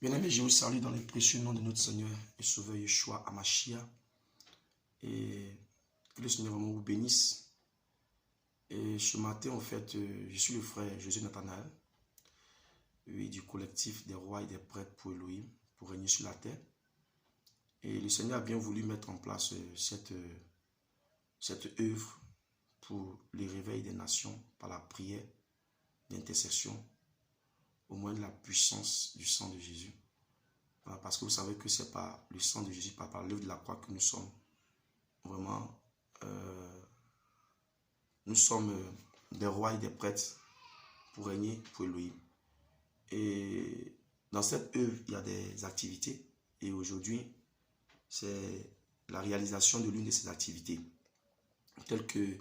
Bien-aimés, je vous salue dans le précieux nom de notre Seigneur et Sauveur Yeshua Amashia. Et que le Seigneur vraiment vous bénisse. Et ce matin, en fait, je suis le frère José Nathanaël, du collectif des rois et des prêtres pour Elohim, pour régner sur la terre. Et le Seigneur a bien voulu mettre en place cette œuvre pour le réveil des nations par la prière d'intercession, au moins de la puissance du sang de Jésus. Parce que vous savez que c'est par le sang de Jésus, par l'œuvre de la croix que nous sommes vraiment, des rois et des prêtres pour régner pour Elohim. Et dans cette œuvre, il y a des activités. Et aujourd'hui, c'est la réalisation de l'une de ces activités, telles que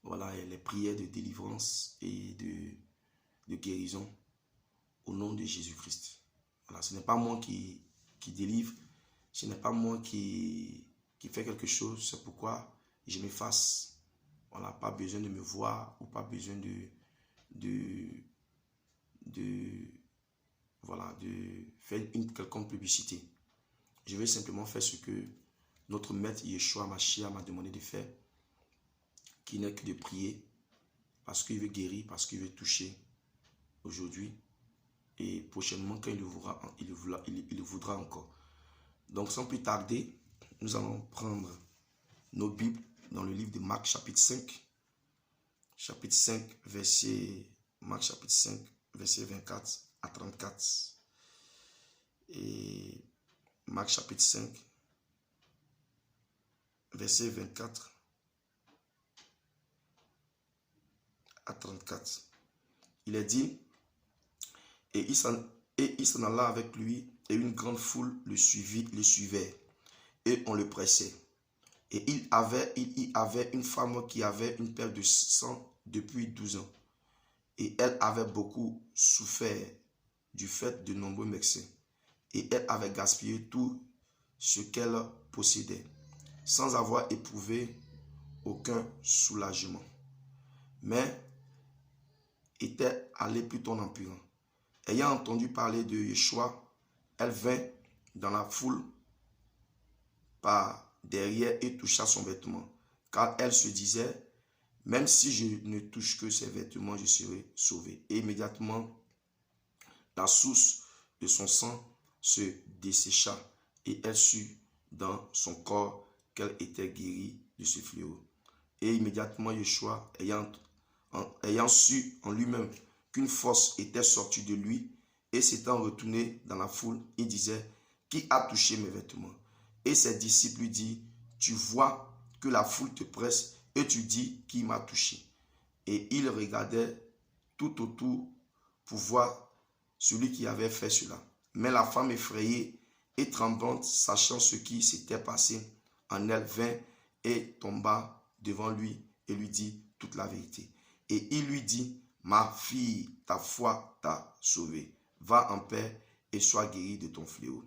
voilà, les prières de délivrance et de guérison au nom de Jésus-Christ. Voilà, ce n'est pas moi qui délivre, ce n'est pas moi qui fait quelque chose, c'est pourquoi je m'efface. Voilà, pas besoin de me voir ou pas besoin de faire une quelconque publicité. Je vais simplement faire ce que notre maître Yeshua Mashiach m'a demandé de faire, qui n'est que de prier, parce qu'il veut guérir, parce qu'il veut toucher aujourd'hui. Et prochainement, quand il le voudra encore. Donc, sans plus tarder, nous allons prendre nos Bibles dans le livre de Marc, chapitre 5. Chapitre 5, Marc, chapitre 5, verset 24 à 34. Et Marc, chapitre 5, verset 24 à 34. Il est dit, et il s'en alla avec lui, et une grande foule le suivait, et on le pressait. Et il y avait une femme qui avait une perte de sang depuis 12 ans. Et elle avait beaucoup souffert du fait de nombreux médecins. Et elle avait gaspillé tout ce qu'elle possédait, sans avoir éprouvé aucun soulagement. Mais était allée plutôt en empirant. Ayant entendu parler de Yeshua, elle vint dans la foule par derrière et toucha son vêtement, car elle se disait, même si je ne touche que ses vêtements, je serai sauvée. Et immédiatement, la source de son sang se dessécha et elle sut dans son corps qu'elle était guérie de ce fléau. Et immédiatement, Yeshua, ayant su en lui-même qu'une force était sortie de lui et s'étant retourné dans la foule, il disait, qui a touché mes vêtements? Et ses disciples lui disent, tu vois que la foule te presse et tu dis, qui m'a touché? Et il regardait tout autour pour voir celui qui avait fait cela. Mais la femme effrayée et tremblante, sachant ce qui s'était passé en elle, vint et tomba devant lui et lui dit toute la vérité. Et il lui dit, ma fille, ta foi t'a sauvée. Va en paix et sois guérie de ton fléau.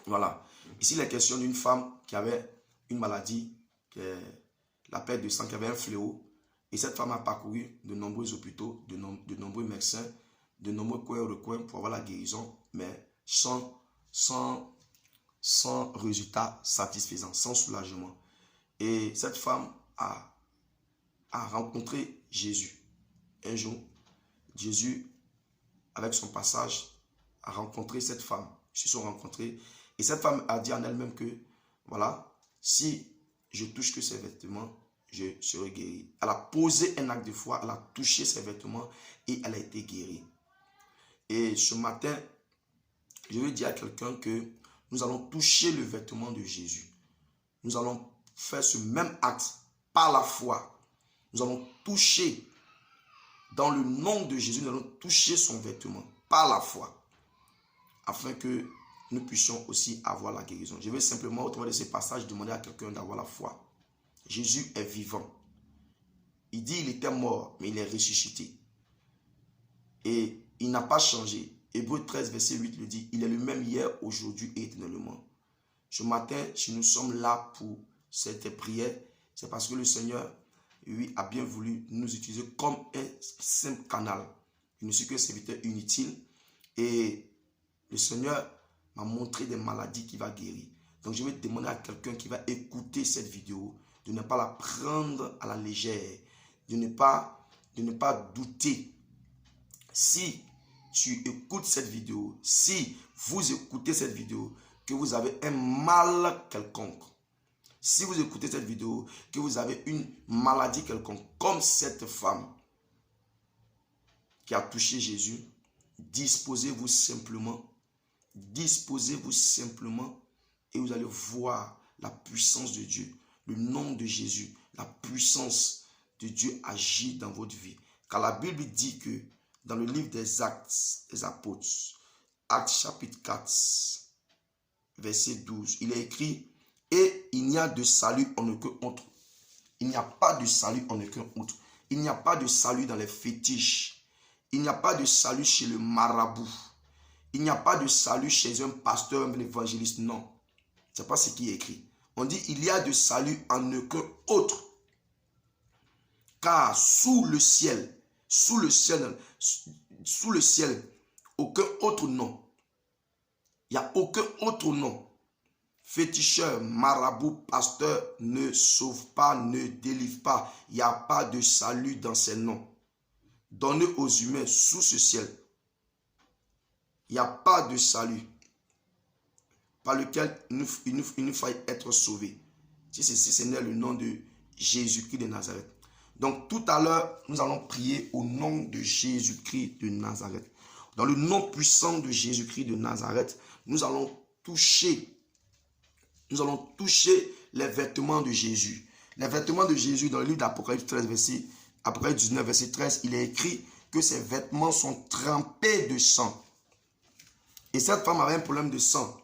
Voilà. Ici, il est question d'une femme qui avait une maladie, la perte de sang, qui avait un fléau. Et cette femme a parcouru de nombreux hôpitaux, de nombreux médecins, de nombreux recoins pour avoir la guérison, mais sans résultat satisfaisant, sans soulagement. Et cette femme a rencontré Jésus. Un jour, Jésus, avec son passage, a rencontré cette femme. Ils se sont rencontrés. Et cette femme a dit en elle-même que, voilà, si je touche que ses vêtements, je serai guérie. Elle a posé un acte de foi, elle a touché ses vêtements et elle a été guérie. Et ce matin, je veux dire à quelqu'un que nous allons toucher le vêtement de Jésus. Nous allons faire ce même acte par la foi. Nous allons toucher, dans le nom de Jésus, nous allons toucher son vêtement par la foi, afin que nous puissions aussi avoir la guérison. Je vais simplement, au travers de ce passage, demander à quelqu'un d'avoir la foi. Jésus est vivant. Il dit qu'il était mort, mais il est ressuscité. Et il n'a pas changé. Hébreux 13, verset 8 le dit, il est le même hier, aujourd'hui et éternellement. Ce matin, si nous sommes là pour cette prière, c'est parce que le Seigneur, lui, a bien voulu nous utiliser comme un simple canal. Je ne suis qu'un serviteur inutile. Et Le Seigneur m'a montré des maladies qui va guérir. Donc je vais demander à quelqu'un qui va écouter cette vidéo de ne pas la prendre à la légère, de ne pas douter. Si tu écoutes cette vidéo, si vous écoutez cette vidéo, que vous avez un mal quelconque, si vous écoutez cette vidéo, que vous avez une maladie quelconque, comme cette femme qui a touché Jésus, disposez-vous simplement et vous allez voir la puissance de Dieu, le nom de Jésus, la puissance de Dieu agit dans votre vie. Car la Bible dit que dans le livre des Actes des Apôtres, Actes chapitre 4, verset 12, il est écrit: et il n'y a de salut en aucun autre. Il n'y a pas de salut en aucun autre. Il n'y a pas de salut dans les fétiches. Il n'y a pas de salut chez le marabout. Il n'y a pas de salut chez un pasteur, un évangéliste. Non. Ce n'est pas ce qui est écrit. On dit il y a de salut en aucun autre. Car sous le ciel, aucun autre nom. Il n'y a aucun autre nom. Féticheur, marabout, pasteur ne sauve pas, ne délivre pas. Il n'y a pas de salut dans ces noms. Donnez aux humains sous ce ciel. Il n'y a pas de salut par lequel il nous faille être sauvé. Si ce n'est le nom de Jésus-Christ de Nazareth. Donc tout à l'heure, nous allons prier au nom de Jésus-Christ de Nazareth. Dans le nom puissant de Jésus-Christ de Nazareth, nous allons toucher les vêtements de Jésus. Les vêtements de Jésus, dans le livre d'Apocalypse 19, verset 13, il est écrit que ses vêtements sont trempés de sang. Et cette femme avait un problème de sang.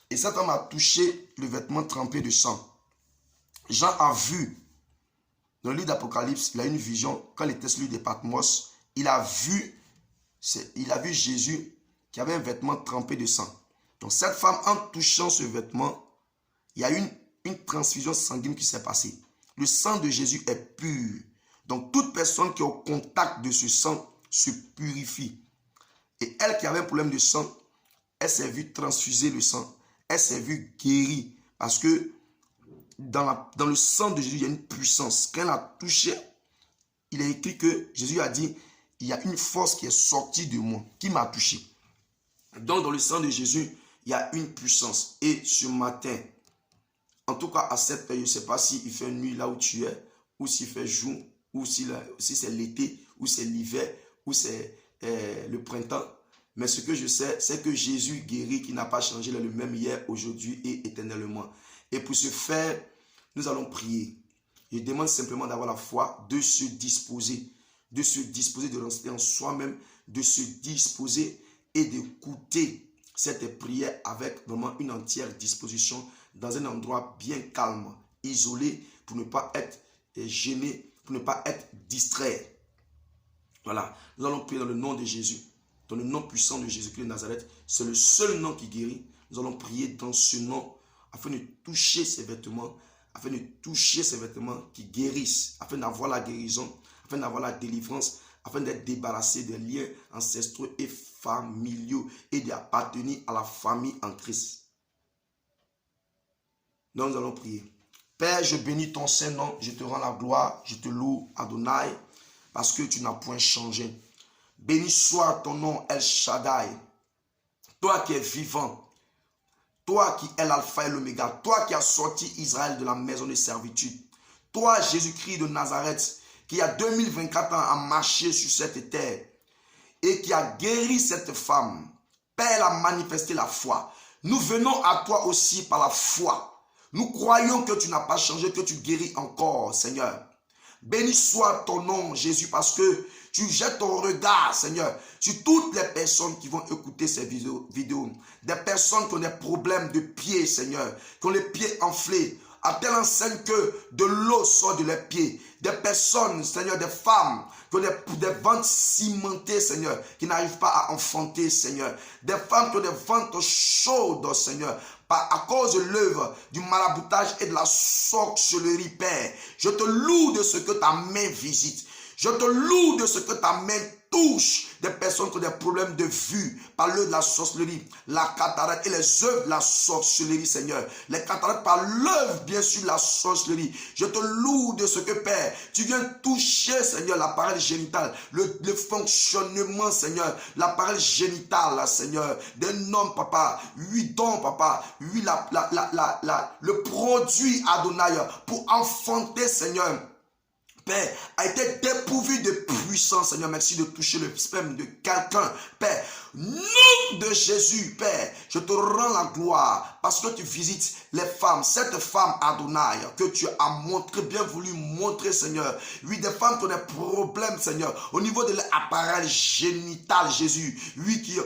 Et cette femme a touché le vêtement trempé de sang. Jean a vu, dans le livre d'Apocalypse, il a une vision, quand il était sur l'île de Patmos, il a vu Jésus qui avait un vêtement trempé de sang. Donc cette femme, en touchant ce vêtement, il y a une transfusion sanguine qui s'est passée. Le sang de Jésus est pur. Donc toute personne qui est au contact de ce sang se purifie. Et elle qui avait un problème de sang, elle s'est vue transfuser le sang. Elle s'est vue guérie. Parce que dans le sang de Jésus, il y a une puissance. Quand elle a touché, il est écrit que Jésus a dit, il y a une force qui est sortie de moi, qui m'a touché. Donc dans le sang de Jésus, il y a une puissance. Et ce matin, en tout cas à cette période, je ne sais pas s'il fait nuit là où tu es, ou s'il fait jour, ou si c'est l'été, ou c'est l'hiver, ou c'est le printemps. Mais ce que je sais, c'est que Jésus guérit, qui n'a pas changé, il est le même hier, aujourd'hui et éternellement. Et pour ce faire, nous allons prier. Je demande simplement d'avoir la foi, de se disposer, de rester en soi-même, de se disposer et d'écouter cette prière avec vraiment une entière disposition dans un endroit bien calme, isolé, pour ne pas être gêné, pour ne pas être distrait. Voilà, nous allons prier dans le nom de Jésus, dans le nom puissant de Jésus-Christ de Nazareth. C'est le seul nom qui guérit. Nous allons prier dans ce nom afin de toucher ces vêtements, qui guérissent, afin d'avoir la guérison, afin d'avoir la délivrance, afin d'être débarrassé des liens ancestraux et familiaux et d'appartenir à la famille en Christ. Donc nous allons prier. Père, je bénis ton Saint-Nom, je te rends la gloire, je te loue, Adonai, parce que tu n'as point changé. Béni soit ton nom, El Shaddai, toi qui es vivant, toi qui es l'alpha et l'oméga, toi qui as sorti Israël de la maison de servitude, toi Jésus-Christ de Nazareth, qui a 2024 ans a marché sur cette terre et qui a guéri cette femme. Père a manifesté la foi. Nous venons à toi aussi par la foi. Nous croyons que tu n'as pas changé, que tu guéris encore, Seigneur. Béni soit ton nom, Jésus, parce que tu jettes ton regard, Seigneur, sur toutes les personnes qui vont écouter ces vidéos. Des personnes qui ont des problèmes de pieds, Seigneur, qui ont les pieds enflés, à telle enseigne que de l'eau sort de leurs pieds. Des personnes, Seigneur, des femmes qui ont des ventres cimentés, Seigneur, qui n'arrivent pas à enfanter, Seigneur. Des femmes qui ont des ventres chaudes, Seigneur, à cause de l'œuvre du maraboutage et de la sorcellerie, Père. Je te loue de ce que ta main visite. Je te loue de ce que ta main touche des personnes qui ont des problèmes de vue, par l'œuvre de la sorcellerie, la cataracte et les œuvres de la sorcellerie, Seigneur. Les cataractes par l'œuvre, bien sûr, de la sorcellerie. Je te loue de ce que, Père, tu viens toucher, Seigneur, l'appareil génital, le fonctionnement, Seigneur, l'appareil génital, Seigneur, d'un homme, Papa. Oui, donc, Papa. Oui, le produit, Adonai, pour enfanter, Seigneur, Père, a été dépourvu de puissance, Seigneur. Merci de toucher le sperme de quelqu'un, Père. Nom de Jésus, Père, je te rends la gloire parce que tu visites les femmes, cette femme Adonai que tu as montré, bien voulu montrer, Seigneur. Oui, des femmes qui ont des problèmes, Seigneur, au niveau de l'appareil génital, Jésus. Oui, qui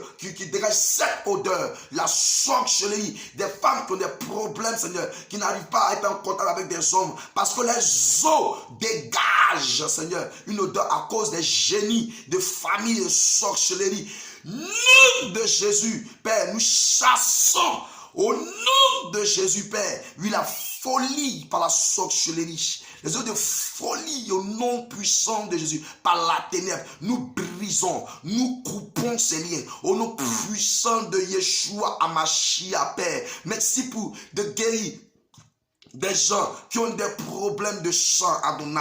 dégage cette odeur, la sorcellerie. Des femmes qui ont des problèmes, Seigneur, qui n'arrivent pas à être en contact avec des hommes parce que les os dégagent, Seigneur, une odeur à cause des génies de famille de sorcellerie. Nom de Jésus, Père, nous chassons au nom de Jésus, Père, oui, la folie par la sorcellerie, les œuvres de folie au nom puissant de Jésus, par la ténèbre, nous brisons, nous coupons ces liens, au nom puissant de Yeshua Amashia, Père. Merci pour de guérir des gens qui ont des problèmes de sang, Adonai.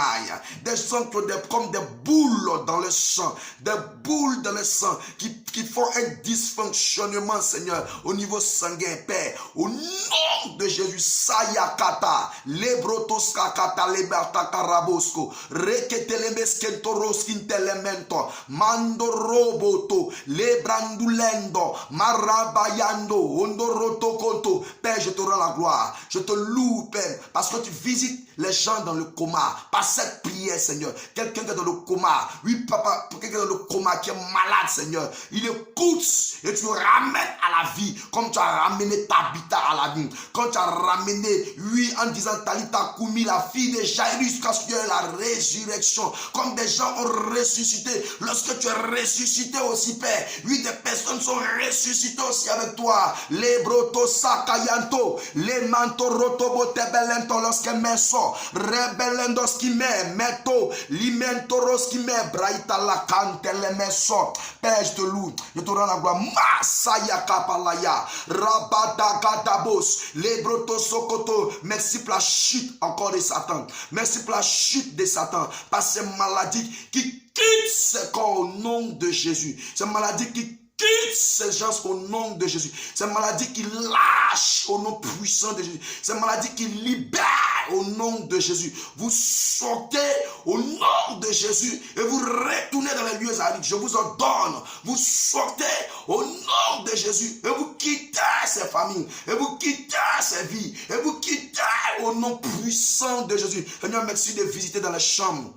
Des gens qui ont comme des boules dans le sang. Des boules dans le sang qui font un dysfonctionnement, Seigneur, au niveau sanguin, Père. Au nom de Jésus, Sayakata, Lebrotoskakata, Lebertakarabosko, Reketelemeskentoroskintelemento, Mandoroboto, Lebrandulendo, Marabayando, Ondorotokonto. Père, je te rends la gloire. Je te loue, Père, parce que tu visites les gens dans le coma par cette prière, Seigneur. Quelqu'un qui est dans le coma, oui, Papa, pour quelqu'un dans le coma qui est malade, Seigneur, il écoute et tu ramènes à la vie comme tu as ramené Tabitha à la vie. Quand tu as ramené, oui, en disant Talita Koumi, la fille de Jairus, parce qu'il y a la résurrection, comme des gens ont ressuscité. Lorsque tu es ressuscité aussi, Père, oui, des personnes sont ressuscitées aussi avec toi. Les brotos sakayanto, les mantorotobote belento lorsque meso rebelendo skime meto limentoro skime braita la cante le meso. Père, je te loue, je te rends la gloire. Masaya kapalaya rabada gadabos les brotos sokoto. Merci pour la chute encore de Satan. Merci pour la chute de Satan par ces maladies qui quittent ce corps au nom de Jésus. Ces maladies qui quitte ces gens au nom de Jésus. Ces maladies qui lâchent au nom puissant de Jésus. Ces maladies qui libèrent au nom de Jésus. Vous sortez au nom de Jésus et vous retournez dans les lieux arides. Je vous ordonne. Vous sortez au nom de Jésus et vous quittez ces familles. Et vous quittez ces vies. Et vous quittez au nom puissant de Jésus. Seigneur, merci de visiter dans les chambres.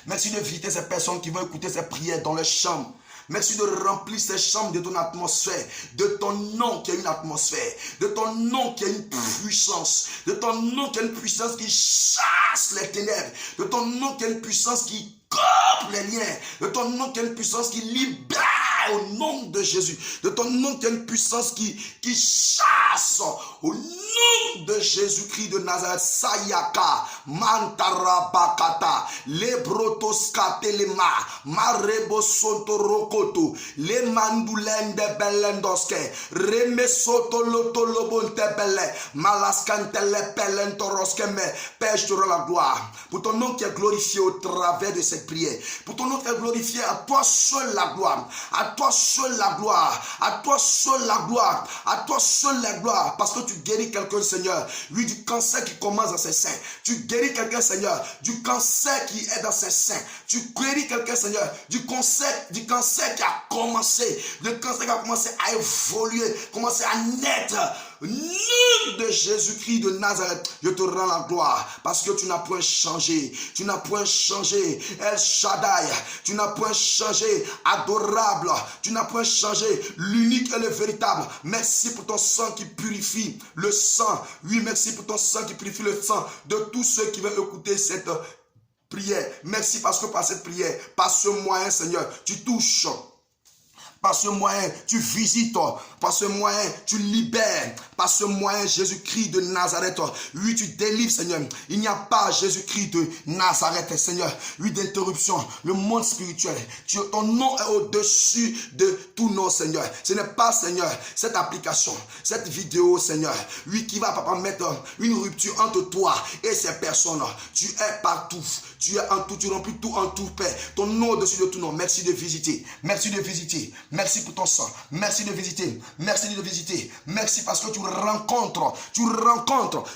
Merci de visiter ces personnes qui vont écouter ces prières dans les chambres. Merci de remplir ces chambres de ton atmosphère, de ton nom qui a une atmosphère, de ton nom qui a une puissance, de ton nom qui a une puissance qui chasse les ténèbres, de ton nom qui a une puissance qui coupe les liens, de ton nom qui a une puissance qui libère au nom de Jésus, de ton nom qui a une puissance qui chasse au nom de Jésus-Christ de Nazareth. Sayaka, Mantarabakata, Lebrotoskatelema, Marebosotorokoto, Le Mandulende Belendoske, Remesotolotolobonte-Bele, Malaskantele Pelentoroskeme. Père, je te rends la gloire pour ton nom qui est glorifié au travers de cette prière, pour ton nom qui est glorifié. À toi seul la gloire, à toi seul la gloire, à toi seul la gloire, à toi seul la gloire, parce que tu guéris quelqu'un, Seigneur, oui, du cancer qui commence dans ses seins. Tu guéris quelqu'un, Seigneur, du cancer qui est dans ses seins. Tu guéris quelqu'un, Seigneur, du cancer qui a commencé, le cancer qui a commencé à évoluer, commencé à naître. Nom de Jésus-Christ de Nazareth, je te rends la gloire parce que tu n'as point changé. Tu n'as point changé, El Shaddai. Tu n'as point changé, adorable. Tu n'as point changé, l'unique et le véritable. Merci pour ton sang qui purifie le sang. Oui, merci pour ton sang qui purifie le sang de tous ceux qui veulent écouter cette prière. Merci parce que par cette prière, par ce moyen, Seigneur, tu touches Par ce moyen, tu visites. Par ce moyen, tu libères. Par ce moyen, Jésus-Christ de Nazareth. Oui, tu délivres, Seigneur. Il n'y a pas Jésus-Christ de Nazareth, Seigneur. Oui, d'interruption. Le monde spirituel. Ton nom est au-dessus de tout nom, Seigneur. Ce n'est pas, Seigneur, cette application, cette vidéo, Seigneur. Oui, qui va, papa, mettre une rupture entre toi et ces personnes. Tu es partout. Tu es en tout. Tu remplis tout en tout, Père. Ton nom au-dessus de tout nom. Merci de visiter. Merci de visiter. Merci pour ton sang. Merci de visiter. Merci de visiter. Merci parce que tu rencontres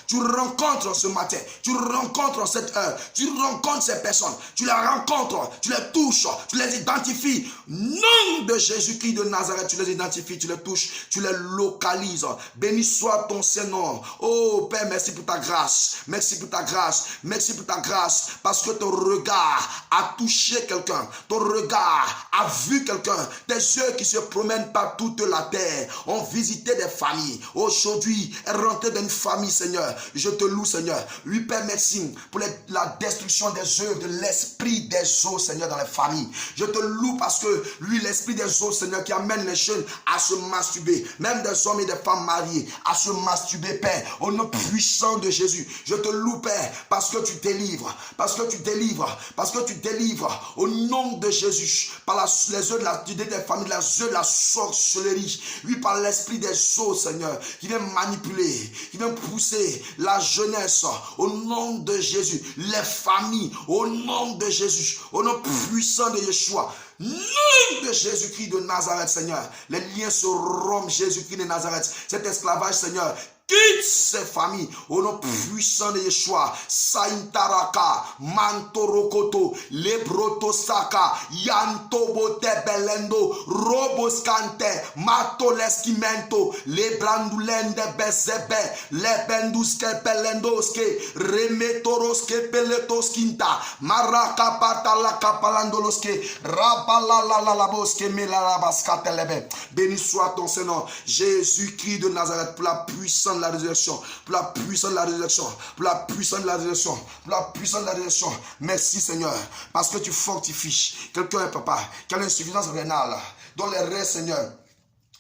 ce matin. Tu rencontres cette heure. Tu rencontres ces personnes. Tu les rencontres. Tu les touches. Tu les identifies. Nom de Jésus-Christ de Nazareth, tu les identifies, tu les touches, tu les localises. Béni soit ton Saint-Nom. Oh Père, merci pour ta grâce. Merci pour ta grâce. Merci pour ta grâce. Parce que ton regard a touché quelqu'un. Ton regard a vu quelqu'un. Tes yeux qui se promènent par toute la terre ont visité des familles. Aujourd'hui, est rentré dans une famille, Seigneur. Je te loue, Seigneur. Oui, Père, merci pour la destruction des œuvres de l'esprit des eaux, Seigneur, dans les familles. Je te loue parce que lui, l'esprit des eaux, Seigneur, qui amène les jeunes à se masturber, même des hommes et des femmes mariés, à se masturber, Père, au nom puissant de Jésus. Je te loue, Père, parce que tu délivres, parce que tu délivres, parce que tu délivres, au nom de Jésus, par les œuvs de la des familles, les œuvs de la sorcellerie, oui, par l'esprit des eaux, Seigneur, qui vient manipuler, qui vient pousser la jeunesse, au nom de Jésus, les familles, au nom de Jésus, au nom puissant de Yeshua. Nom de Jésus-Christ de Nazareth, Seigneur. Les liens se rompent, Jésus-Christ de Nazareth. Cet esclavage, Seigneur, quitte ces familles au nom puissant de Yeshua. Saintaraka, Mantorokoto, Lebrotosaka, Yantobote Belendo, Roboskante, Matoleskimento, Lebrandulende Bezebe, Lebenduske Belendoske, Remetoroske Peletoskinta, Marakapata la Kapalandoloske, Rabalalalaboske Melalabaskatelebe. Béni soit ton Seigneur, Jésus-Christ de Nazareth, pour la puissance de la résurrection, pour la puissance de la résurrection, pour la puissance de la résurrection, pour la puissance de la résurrection. Merci Seigneur, parce que tu fortifies. Quelqu'un, papa, qui a une insuffisance rénale, dont les reins, Seigneur,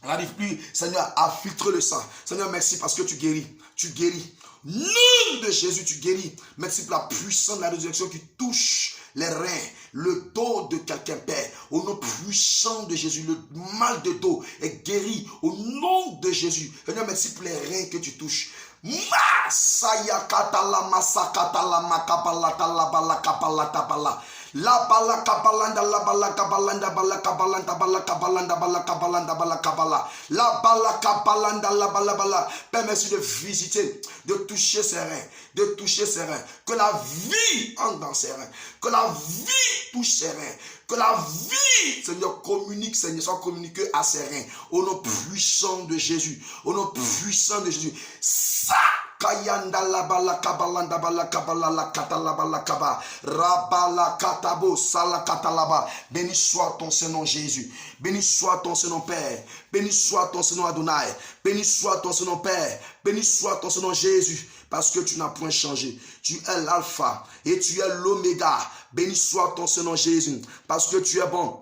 n'arrive plus, Seigneur, à filtrer le sang. Seigneur, merci parce que tu guéris. Tu guéris. Nom de Jésus, tu guéris. Merci pour la puissance de la résurrection qui touche les reins, le dos de quelqu'un, Père. Au nom puissant de Jésus, le mal de dos est guéri. Au nom de Jésus. Seigneur, merci pour les reins que tu touches. Masaya katala masakatala makabalata la bala kabalata bala. La bala kabalanda la bala kabalanda bala kabalanda bala kabalanda bala kabalanda bala kabala. La bala kabalanda la bala bala. Père, merci de visiter, de toucher ses reins, de toucher ses reins. Que la vie entre dans ses reins. Que la vie touche ses reins. Que la vie, Seigneur, communique, Seigneur, soit communiquée à ses reins. Au nom puissant de Jésus. Au nom puissant de Jésus. Ça. Kayanda la bala kabalanda bala kabala la katalaba la kaba rabala katabo sala katalaba. Béni soit ton Seigneur Jésus. Béni soit ton Seigneur Père. Béni soit ton Seigneur Adonai. Béni soit ton Seigneur Père. Béni soit ton Seigneur Jésus. Parce que tu n'as point changé. Tu es l'alpha et tu es l'oméga. Béni soit ton Seigneur Jésus. Parce que tu es bon.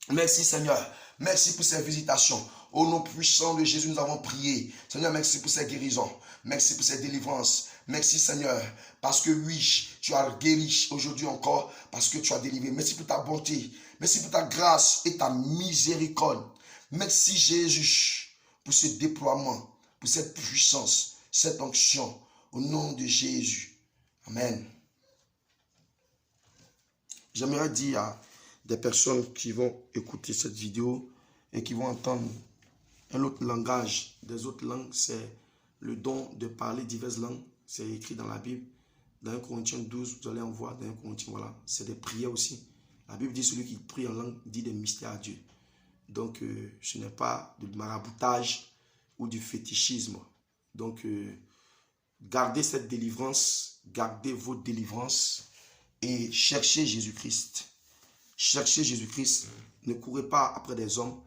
Merci Seigneur. Merci pour ces visitations. Au nom puissant de Jésus, nous avons prié. Seigneur, merci pour ces guérisons. Merci pour ces délivrances. Merci Seigneur. Parce que oui, tu as guéri aujourd'hui encore. Parce que tu as délivré. Merci pour ta bonté. Merci pour ta grâce et ta miséricorde. Merci Jésus pour ce déploiement, pour cette puissance, cette onction. Au nom de Jésus. Amen. J'aimerais dire à des personnes qui vont écouter cette vidéo et qui vont entendre un autre langage. Des autres langues, c'est le don de parler diverses langues. C'est écrit dans la Bible. Dans 1 Corinthiens 12, vous allez en voir. Dans 1 Corinthiens, voilà. C'est des prières aussi. La Bible dit celui qui prie en langue dit des mystères à Dieu. Donc, ce n'est pas du maraboutage ou du fétichisme. Donc, gardez cette délivrance. Gardez vos délivrances. Et cherchez Jésus-Christ. Cherchez Jésus-Christ. Ne courez pas après des hommes.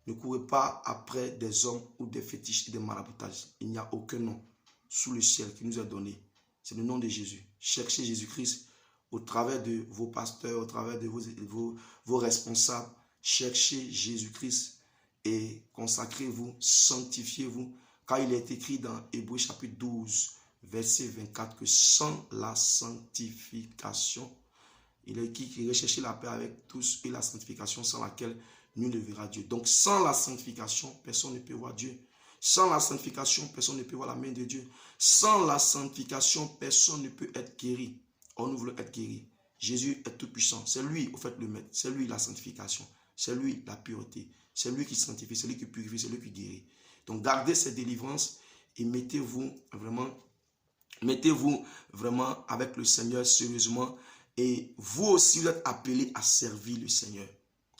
Ne courez pas après des hommes ou des fétiches et des maraboutages. Il n'y a aucun nom sous le ciel qui nous est donné. C'est le nom de Jésus. Cherchez Jésus-Christ au travers de vos pasteurs, au travers de vos responsables. Cherchez Jésus-Christ et consacrez-vous, sanctifiez-vous, car il est écrit dans Hébreux chapitre 12, verset 24, que sans la sanctification, il est écrit qu'il recherche la paix avec tous et la sanctification sans laquelle nul ne verra Dieu. Donc sans la sanctification, personne ne peut voir Dieu. Sans la sanctification, personne ne peut voir la main de Dieu. Sans la sanctification, personne ne peut être guéri. Or, nous voulons être guéris. Jésus est tout puissant. C'est lui, au fait, le maître. C'est lui la sanctification. C'est lui la pureté. C'est lui qui sanctifie, c'est lui qui purifie, c'est lui qui guérit. Donc, gardez cette délivrance et mettez-vous vraiment avec le Seigneur sérieusement. Et vous aussi, vous êtes appelés à servir le Seigneur.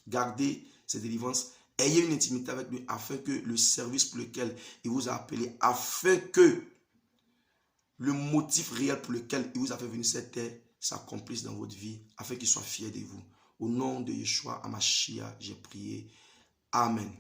Gardez cette délivrance. Ayez une intimité avec lui afin que le service pour lequel il vous a appelé, afin que le motif réel pour lequel il vous a fait venir sur cette terre s'accomplisse dans votre vie, afin qu'il soit fier de vous. Au nom de Yeshua Hamashiach, j'ai prié. Amen.